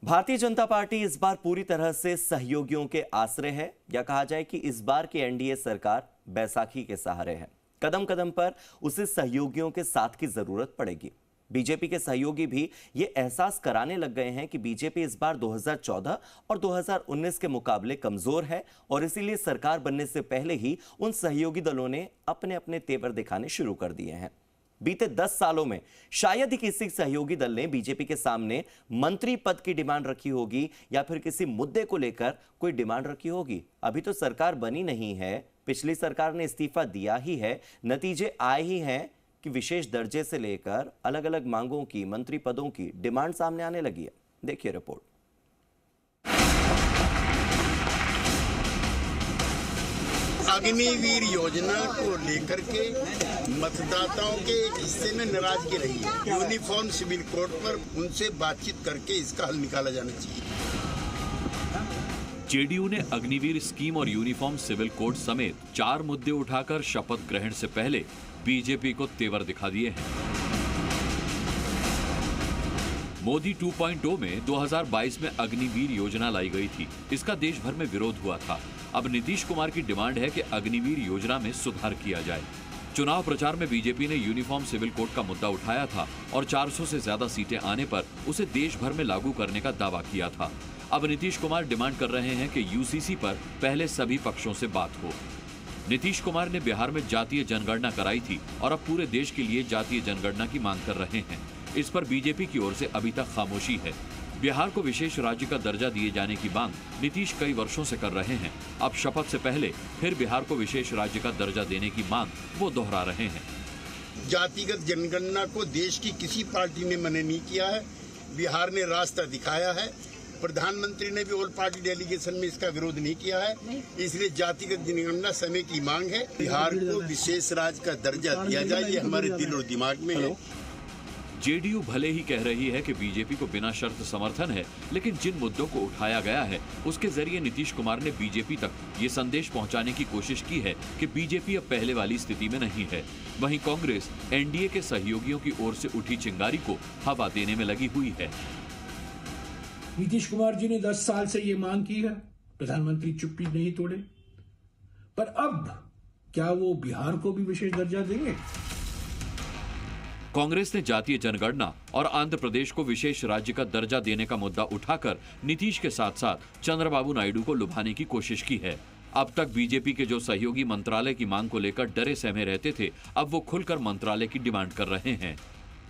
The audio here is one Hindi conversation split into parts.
भारतीय जनता पार्टी इस बार पूरी तरह से सहयोगियों के आश्रय है, या कहा जाए कि इस बार की एनडीए सरकार बैसाखी के सहारे है। कदम कदम पर उसे सहयोगियों के साथ की जरूरत पड़ेगी। बीजेपी के सहयोगी भी ये एहसास कराने लग गए हैं कि बीजेपी इस बार 2014 और 2019 के मुकाबले कमजोर है और इसीलिए सरकार बनने से पहले ही उन सहयोगी दलों ने अपने अपने तेवर दिखाने शुरू कर दिए हैं। बीते 10 सालों में शायद ही किसी सहयोगी दल ने बीजेपी के सामने मंत्री पद की डिमांड रखी होगी या फिर किसी मुद्दे को लेकर कोई डिमांड रखी होगी। अभी तो सरकार बनी नहीं है, पिछली सरकार ने इस्तीफा दिया ही है, नतीजे आए ही हैं कि विशेष दर्जे से लेकर अलग अलग मांगों की, मंत्री पदों की डिमांड सामने आने लगी है। देखिए रिपोर्ट। अग्निवीर योजना को लेकर के मतदाताओं के एक हिस्से में नाराजगी रही है। यूनिफॉर्म सिविल कोड पर उनसे बातचीत करके इसका हल निकाला जाना चाहिए। जेडीयू ने अग्निवीर स्कीम और यूनिफॉर्म सिविल कोड समेत 4 मुद्दे उठाकर शपथ ग्रहण से पहले बीजेपी को तेवर दिखा दिए हैं। मोदी 2.0 में 2022 में अग्निवीर योजना लाई गई थी। इसका देश भर में विरोध हुआ था। अब नीतीश कुमार की डिमांड है कि अग्निवीर योजना में सुधार किया जाए। चुनाव प्रचार में बीजेपी ने यूनिफॉर्म सिविल कोड का मुद्दा उठाया था और 400 से ज्यादा सीटें आने पर उसे देश भर में लागू करने का दावा किया था। अब नीतीश कुमार डिमांड कर रहे हैं कि यूसीसी पर पहले सभी पक्षों से बात हो। नीतीश कुमार ने बिहार में जातीय जनगणना कराई थी और अब पूरे देश के लिए जातीय जनगणना की मांग कर रहे हैं। इस पर बीजेपी की ओर से अभी तक खामोशी है। बिहार को विशेष राज्य का दर्जा दिए जाने की मांग नीतीश कई वर्षों से कर रहे हैं। अब शपथ से पहले फिर बिहार को विशेष राज्य का दर्जा देने की मांग वो दोहरा रहे हैं। जातिगत जनगणना को देश की किसी पार्टी ने मना नहीं किया है। बिहार ने रास्ता दिखाया है। प्रधानमंत्री ने भी ऑल पार्टी डेलीगेशन में इसका विरोध नहीं किया है। इसलिए जातिगत जनगणना समय की मांग है। बिहार को विशेष राज्य का दर्जा दिया जाए, ये हमारे दिल और दिमाग में है। जेडीयू भले ही कह रही है कि बीजेपी को बिना शर्त समर्थन है, लेकिन जिन मुद्दों को उठाया गया है उसके जरिए नीतीश कुमार ने बीजेपी तक ये संदेश पहुंचाने की कोशिश की है कि बीजेपी अब पहले वाली स्थिति में नहीं है। वहीं कांग्रेस एनडीए के सहयोगियों की ओर से उठी चिंगारी को हवा देने में लगी हुई है। नीतीश कुमार जी ने 10 साल से ये मांग की है, प्रधानमंत्री चुप्पी नहीं तोड़े, पर अब क्या वो बिहार को भी विशेष दर्जा देंगे? कांग्रेस ने जातीय जनगणना और आंध्र प्रदेश को विशेष राज्य का दर्जा देने का मुद्दा उठाकर नीतीश के साथ साथ चंद्रबाबू नायडू को लुभाने की कोशिश की है। अब तक बीजेपी के जो सहयोगी मंत्रालय की मांग को लेकर डरे सहमे रहते थे, अब वो खुलकर मंत्रालय की डिमांड कर रहे हैं।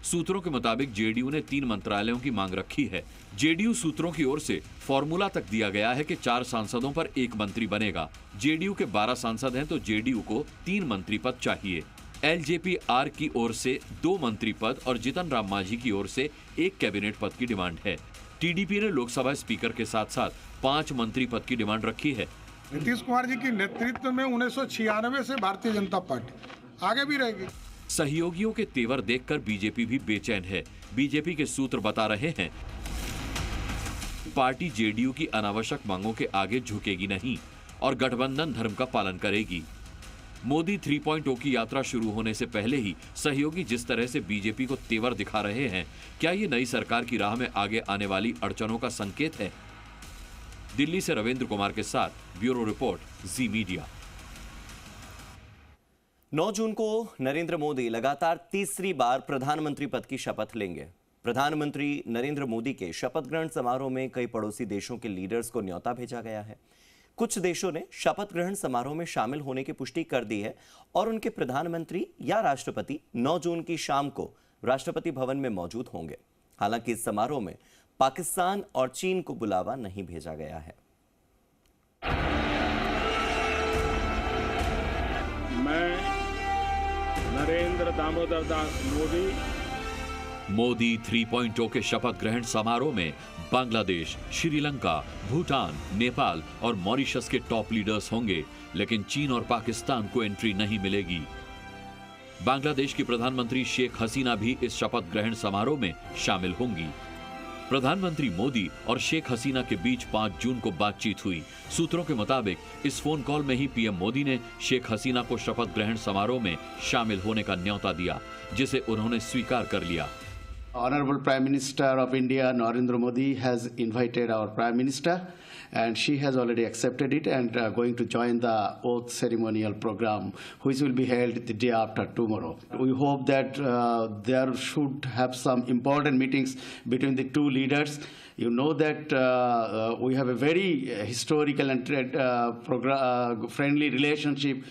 सूत्रों के मुताबिक जेडीयू ने 3 मंत्रालयों की मांग रखी है। जेडीयू सूत्रों की ओर से फॉर्मूला तक दिया गया है कि 4 सांसदों पर 1 मंत्री बनेगा। जेडीयू के 12 सांसद हैं तो जेडीयू को 3 मंत्री पद चाहिए। एलजेपी-आर की ओर से 2 मंत्री पद और जीतन राम मांझी की ओर से 1 कैबिनेट पद की डिमांड है। टीडीपी ने लोकसभा स्पीकर के साथ साथ 5 मंत्री पद की डिमांड रखी है। नीतीश कुमार जी के नेतृत्व में 1996 से भारतीय जनता पार्टी आगे भी रहेगी। सहयोगियों के तेवर देखकर बीजेपी भी बेचैन है। बीजेपी के सूत्र बता रहे हैं पार्टी जेडीयू की अनावश्यक मांगों के आगे झुकेगी नहीं और गठबंधन धर्म का पालन करेगी। मोदी 3.0 की यात्रा शुरू होने से पहले ही सहयोगी जिस तरह से बीजेपी को तेवर दिखा रहे हैं, क्या ये नई सरकार की राह में आगे आने वाली अड़चनों का संकेत है? दिल्ली से रविंद्र कुमार के साथ ब्यूरो रिपोर्ट, जी मीडिया। 9 जून को नरेंद्र मोदी लगातार तीसरी बार प्रधानमंत्री पद की शपथ लेंगे। प्रधानमंत्री नरेंद्र मोदी के शपथ ग्रहण समारोह में कई पड़ोसी देशों के लीडर्स को न्योता भेजा गया है। कुछ देशों ने शपथ ग्रहण समारोह में शामिल होने की पुष्टि कर दी है और उनके प्रधानमंत्री या राष्ट्रपति 9 जून की शाम को राष्ट्रपति भवन में मौजूद होंगे। हालांकि इस समारोह में पाकिस्तान और चीन को बुलावा नहीं भेजा गया है। मैं नरेंद्र दामोदर दास मोदी 3.0 के शपथ ग्रहण समारोह में बांग्लादेश, श्रीलंका, भूटान, नेपाल और मॉरिशस के टॉप लीडर्स होंगे, लेकिन चीन और पाकिस्तान को एंट्री नहीं मिलेगी। बांग्लादेश की प्रधानमंत्री शेख हसीना भी इस शपथ ग्रहण समारोह में शामिल होंगी। प्रधानमंत्री मोदी और शेख हसीना के बीच 5 जून को बातचीत हुई। सूत्रों के मुताबिक इस फोन कॉल में ही पीएम मोदी ने शेख हसीना को शपथ ग्रहण समारोह में शामिल होने का न्योता दिया, जिसे उन्होंने स्वीकार कर लिया। Honorable Prime Minister of India, Narendra Modi, has invited our Prime Minister, and she has already accepted it and going to join the oath ceremonial program, which will be held the day after tomorrow. We hope that there should have some important meetings between the two leaders. You know that we have a very historical and friendly relationship.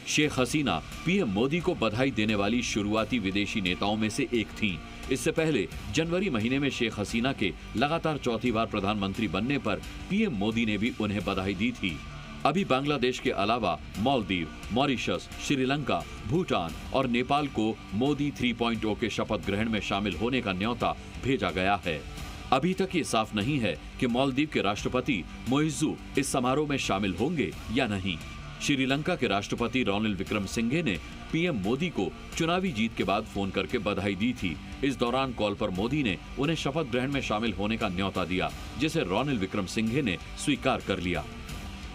Sheikh Hasina PM Modi को बधाई देने वाली शुरुआती विदेशी नेताओं में से एक थीं। इससे पहले जनवरी महीने में शेख हसीना के लगातार चौथी बार प्रधानमंत्री बनने पर पीएम मोदी ने भी उन्हें बधाई दी थी। अभी बांग्लादेश के अलावा मालदीव, मॉरिशस, श्रीलंका, भूटान और नेपाल को मोदी 3.0 के शपथ ग्रहण में शामिल होने का न्योता भेजा गया है। अभी तक ये साफ नहीं है कि मालदीव के राष्ट्रपति मुइज़्ज़ू इस समारोह में शामिल होंगे या नहीं। श्रीलंका के राष्ट्रपति रानिल विक्रमसिंघे ने पीएम मोदी को चुनावी जीत के बाद फोन करके बधाई दी थी। इस दौरान कॉल पर मोदी ने उन्हें शपथ ग्रहण में शामिल होने का न्योता दिया, जिसे रानिल विक्रमसिंघे ने स्वीकार कर लिया।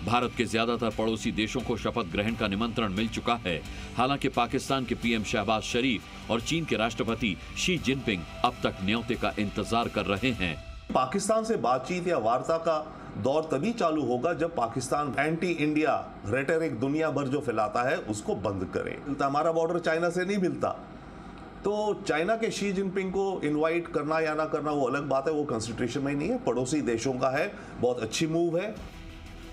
भारत के ज्यादातर पड़ोसी देशों को शपथ ग्रहण का निमंत्रण मिल चुका है। हालांकि पाकिस्तान के पीएम शहबाज शरीफ और चीन के राष्ट्रपति शी जिनपिंग अब तक न्योते का इंतजार कर रहे हैं। पाकिस्तान से बातचीत या वार्ता का दौर तभी चालू होगा जब पाकिस्तान एंटी इंडिया रेटरिक दुनिया भर जो फैलाता है उसको बंद करे। हमारा बॉर्डर चाइना से नहीं मिलता, तो चाइना के शी जिनपिंग को इनवाइट करना या ना करना वो अलग बात है, वो कॉन्स्टिट्यूशन में नहीं है, पड़ोसी देशों का है, बहुत अच्छी मूव है।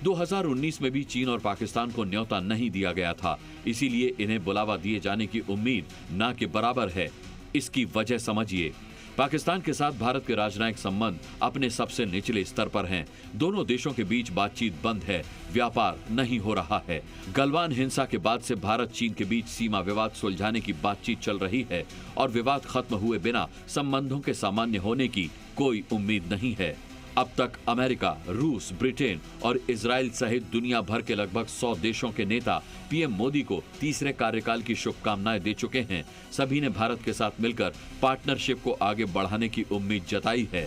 2019 में भी चीन और पाकिस्तान को न्योता नहीं दिया गया था, इसीलिए इन्हें बुलावा दिए जाने की उम्मीद ना के बराबर है। इसकी वजह समझिए। पाकिस्तान के साथ भारत के राजनयिक संबंध अपने सबसे निचले स्तर पर हैं। दोनों देशों के बीच बातचीत बंद है, व्यापार नहीं हो रहा है। गलवान हिंसा के बाद से भारत चीन के बीच सीमा विवाद सुलझाने की बातचीत चल रही है और विवाद खत्म हुए बिना संबंधों के सामान्य होने की कोई उम्मीद नहीं है। अब तक अमेरिका, रूस, ब्रिटेन और इजराइल सहित दुनिया भर के लगभग 100 देशों के नेता पीएम मोदी को तीसरे कार्यकाल की शुभकामनाएं दे चुके हैं। सभी ने भारत के साथ मिलकर पार्टनरशिप को आगे बढ़ाने की उम्मीद जताई है।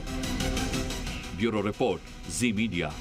ब्यूरो रिपोर्ट, जी मीडिया।